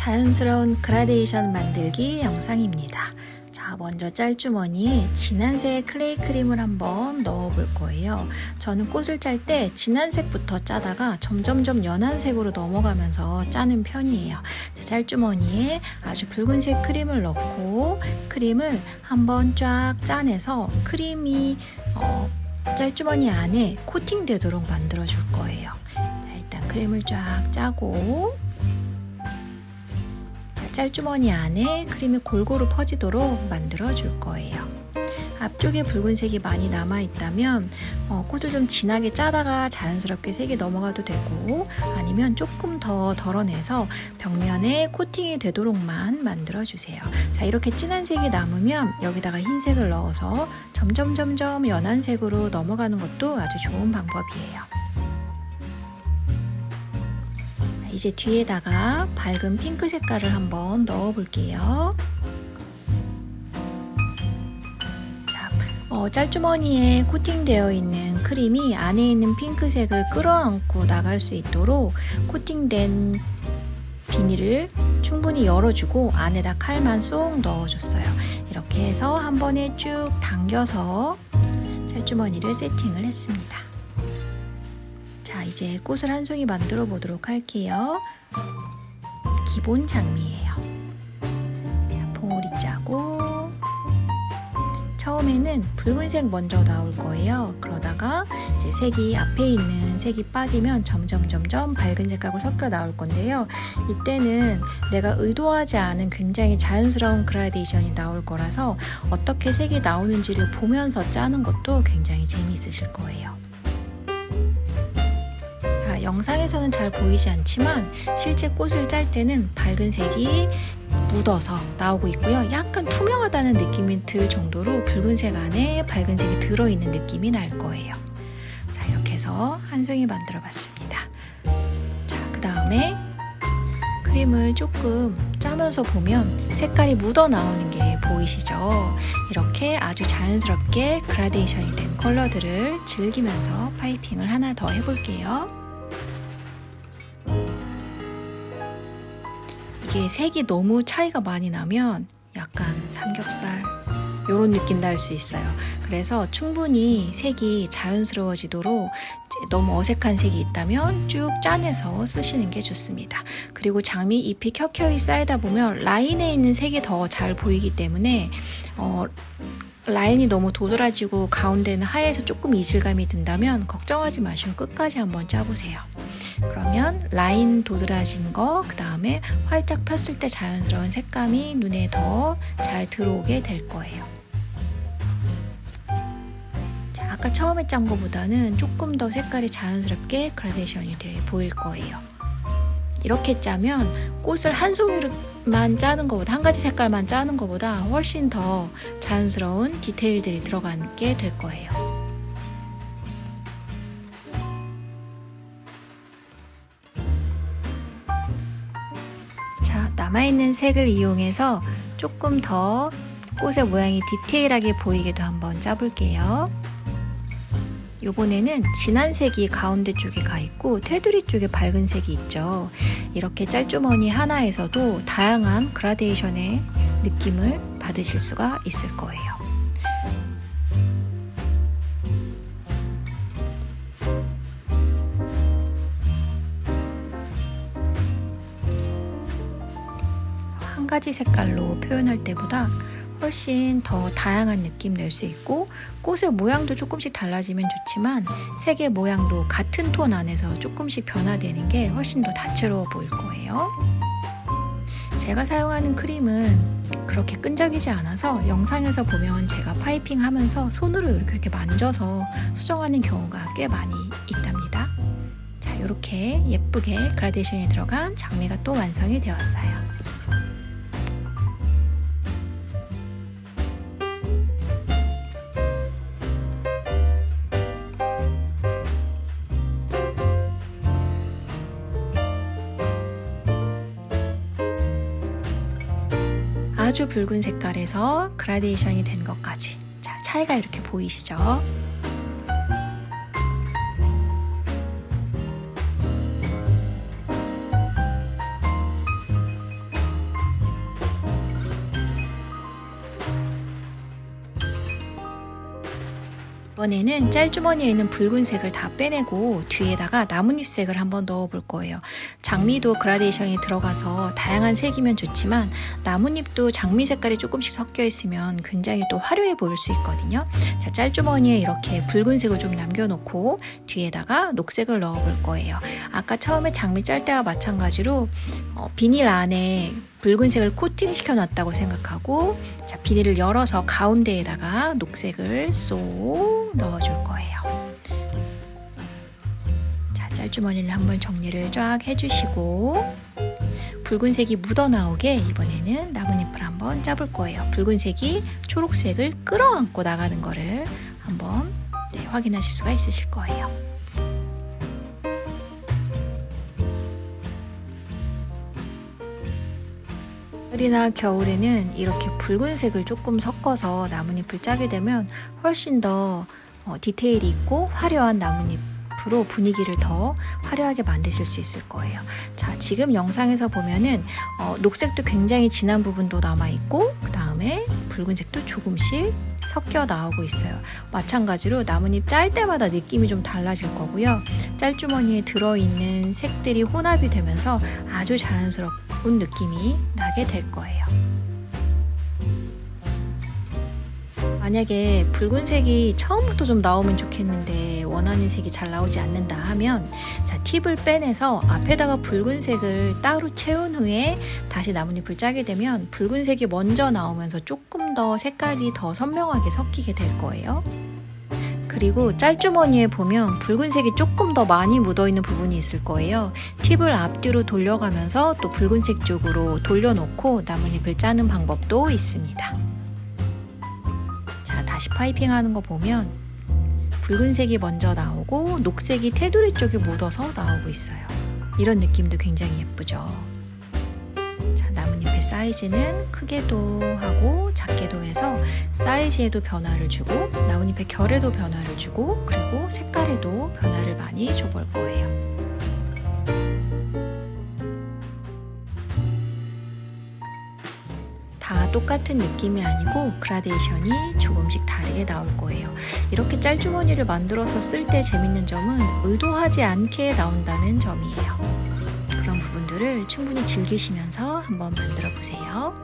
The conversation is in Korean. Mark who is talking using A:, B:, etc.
A: 자연스러운 그라데이션 만들기 영상입니다. 자, 먼저 짤주머니에 진한색 클레이 크림을 한번 넣어 볼 거예요. 저는 꽃을 짤 때 진한색부터 짜다가 점점점 연한색으로 넘어가면서 짜는 편이에요. 자, 짤주머니에 아주 붉은색 크림을 넣고 크림을 한번 쫙 짜내서 크림이 짤주머니 안에 코팅되도록 만들어 줄 거예요. 자, 일단 크림을 쫙 짜고 짤주머니 안에 크림이 골고루 퍼지도록 만들어 줄 거예요. 앞쪽에 붉은색이 많이 남아 있다면 꽃을 좀 진하게 짜다가 자연스럽게 색이 넘어가도 되고, 아니면 조금 더 덜어내서 벽면에 코팅이 되도록만 만들어 주세요. 자, 이렇게 진한 색이 남으면 여기다가 흰색을 넣어서 점점 연한 색으로 넘어가는 것도 아주 좋은 방법이에요. 이제 뒤에다가 밝은 핑크 색깔을 한번 넣어 볼게요. 자, 짤주머니에 코팅되어 있는 크림이 안에 있는 핑크색을 끌어안고 나갈 수 있도록 코팅된 비닐을 충분히 열어주고 안에다 칼만 쏙 넣어줬어요. 이렇게 해서 한 번에 쭉 당겨서 짤주머니를 세팅을 했습니다. 자, 이제 꽃을 한 송이 만들어 보도록 할게요. 기본 장미예요. 봉우리 짜고, 처음에는 붉은색 먼저 나올 거예요. 그러다가 이제 색이 앞에 있는 색이 빠지면 점점 밝은 색하고 섞여 나올 건데요. 이때는 내가 의도하지 않은 굉장히 자연스러운 그라데이션이 나올 거라서 어떻게 색이 나오는지를 보면서 짜는 것도 굉장히 재미있으실 거예요. 영상에서는 잘 보이지 않지만 실제 꽃을 짤 때는 밝은 색이 묻어서 나오고 있고요. 약간 투명하다는 느낌이 들 정도로 붉은색 안에 밝은 색이 들어있는 느낌이 날 거예요. 자, 이렇게 해서 한 송이 만들어 봤습니다. 자, 그 다음에 크림을 조금 짜면서 보면 색깔이 묻어 나오는 게 보이시죠? 이렇게 아주 자연스럽게 그라데이션이 된 컬러들을 즐기면서 파이핑을 하나 더 해볼게요. 이게 색이 너무 차이가 많이 나면 약간 삼겹살 이런 느낌 날 수 있어요. 그래서 충분히 색이 자연스러워지도록 너무 어색한 색이 있다면 쭉 짜내서 쓰시는 게 좋습니다. 그리고 장미 잎이 켜켜이 쌓이다 보면 라인에 있는 색이 더 잘 보이기 때문에 라인이 너무 도드라지고 가운데는 하얘서 조금 이질감이 든다면 걱정하지 마시고 끝까지 한번 짜보세요. 그러면 라인 도드라진 거, 그 다음에 활짝 폈을 때 자연스러운 색감이 눈에 더 잘 들어오게 될 거예요. 자, 아까 처음에 짠 거보다는 조금 더 색깔이 자연스럽게 그라데이션이 돼 보일 거예요. 이렇게 짜면 꽃을 한 송이만 짜는 것보다, 한 가지 색깔만 짜는 것보다 훨씬 더 자연스러운 디테일들이 들어가게 될 거예요. 자, 남아있는 색을 이용해서 조금 더 꽃의 모양이 디테일하게 보이게도 한번 짜볼게요. 요번에는 진한 색이 가운데 쪽에 가 있고 테두리 쪽에 밝은 색이 있죠. 이렇게 짤주머니 하나에서도 다양한 그라데이션의 느낌을 받으실 수가 있을 거예요. 한 가지 색깔로 표현할 때보다 훨씬 더 다양한 느낌 낼 수 있고, 꽃의 모양도 조금씩 달라지면 좋지만 색의 모양도 같은 톤 안에서 조금씩 변화되는 게 훨씬 더 다채로워 보일 거예요. 제가 사용하는 크림은 그렇게 끈적이지 않아서 영상에서 보면 제가 파이핑 하면서 손으로 이렇게 만져서 수정하는 경우가 꽤 많이 있답니다. 자, 이렇게 예쁘게 그라데이션이 들어간 장미가 또 완성이 되었어요. 아주 붉은 색깔에서 그라데이션이 된 것까지. 자, 차이가 이렇게 보이시죠? 이번에는 짤주머니에 있는 붉은색을 다 빼내고 뒤에다가 나뭇잎색을 한번 넣어볼 거예요. 장미도 그라데이션이 들어가서 다양한 색이면 좋지만 나뭇잎도 장미 색깔이 조금씩 섞여 있으면 굉장히 또 화려해 보일 수 있거든요. 자, 짤주머니에 이렇게 붉은색을 좀 남겨놓고 뒤에다가 녹색을 넣어볼 거예요. 아까 처음에 장미 짤 때와 마찬가지로 비닐 안에 붉은색을 코팅시켜 놨다고 생각하고, 자, 비닐을 열어서 가운데에다가 녹색을 쏙 넣어줄 거예요. 자, 짤주머니를 한번 정리를 쫙 해주시고 붉은색이 묻어 나오게 이번에는 나뭇잎을 한번 짜볼 거예요. 붉은색이 초록색을 끌어안고 나가는 거를 한번 확인하실 수가 있으실 거예요. 가을이나 겨울에는 이렇게 붉은색을 조금 섞어서 나뭇잎을 짜게 되면 훨씬 더 디테일이 있고 화려한 나뭇잎으로 분위기를 더 화려하게 만드실 수 있을 거예요. 자, 지금 영상에서 보면은 녹색도 굉장히 진한 부분도 남아있고 그 다음에 붉은색도 조금씩 섞여 나오고 있어요. 마찬가지로 나뭇잎 짤 때마다 느낌이 좀 달라질 거고요. 짤주머니에 들어있는 색들이 혼합이 되면서 아주 자연스러운 느낌이 나게 될 거예요. 만약에 붉은색이 처음부터 좀 나오면 좋겠는데 원하는 색이 잘 나오지 않는다 하면, 자, 팁을 빼내서 앞에다가 붉은색을 따로 채운 후에 다시 나뭇잎을 짜게 되면 붉은색이 먼저 나오면서 조금 더 색깔이 더 선명하게 섞이게 될 거예요. 그리고 짤주머니에 보면 붉은색이 조금 더 많이 묻어있는 부분이 있을 거예요. 팁을 앞뒤로 돌려가면서 또 붉은색 쪽으로 돌려놓고 나뭇잎을 짜는 방법도 있습니다. 자, 다시 파이핑 하는 거 보면 붉은색이 먼저 나오고 녹색이 테두리 쪽에 묻어서 나오고 있어요. 이런 느낌도 굉장히 예쁘죠. 자, 나뭇잎의 사이즈는 크게도 하고 작게도 해서 사이즈에도 변화를 주고 나뭇잎의 결에도 변화를 주고 그리고 색깔에도 변화를 많이 줘볼 거예요. 다 똑같은 느낌이 아니고 그라데이션이 조금씩 다르게 나올 거예요. 이렇게 짤주머니를 만들어서 쓸 때 재밌는 점은 의도하지 않게 나온다는 점이에요. 그런 부분들을 충분히 즐기시면서 한번 만들어 보세요.